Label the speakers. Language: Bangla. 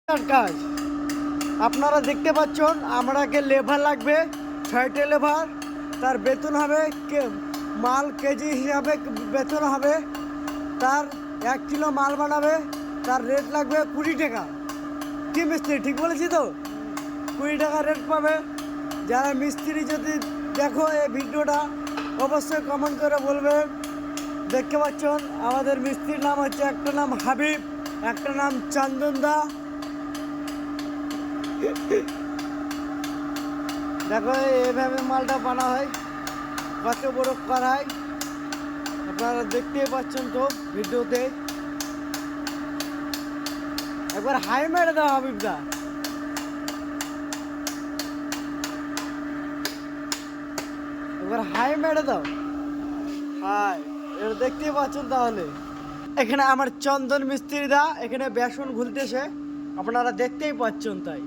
Speaker 1: কাজ আপনারা দেখতে পাচ্ছেন। আমাকে লেবার লাগবে 6টে লেবার, তার বেতন হবে মাল কেজি হিসাবে বেতন হবে। তার 1 কিলো মাল বানাবে, তার রেট লাগবে 20 টাকা। কি মিস্ত্রি ঠিক বলেছি তো? 20 টাকা রেট পাবে। যারা মিস্ত্রি যদি দেখো এই ভিডিওটা অবশ্যই কমেন্ট করে বলবে। দেখতে পাচ্ছেন আমাদের মিস্ত্রির নাম হচ্ছে, একটা নাম হাবিব, একটা নাম চন্দনদা। দেখো এইভাবে মালটা বানা হয়, কত বড় কড়াই আপনারা দেখতেই পাচ্ছেন তো ভিডিওতে। একবার হাই মেরে দাও হাবিবদা, একবার হাই মেরে দাও। হাই, এটা দেখতেই পাচ্ছেন। তাহলে এখানে আমার চন্দন মিস্ত্রিদা এখানে বেসন ঘুলতেছে, আপনারা দেখতেই পাচ্ছেন। তাই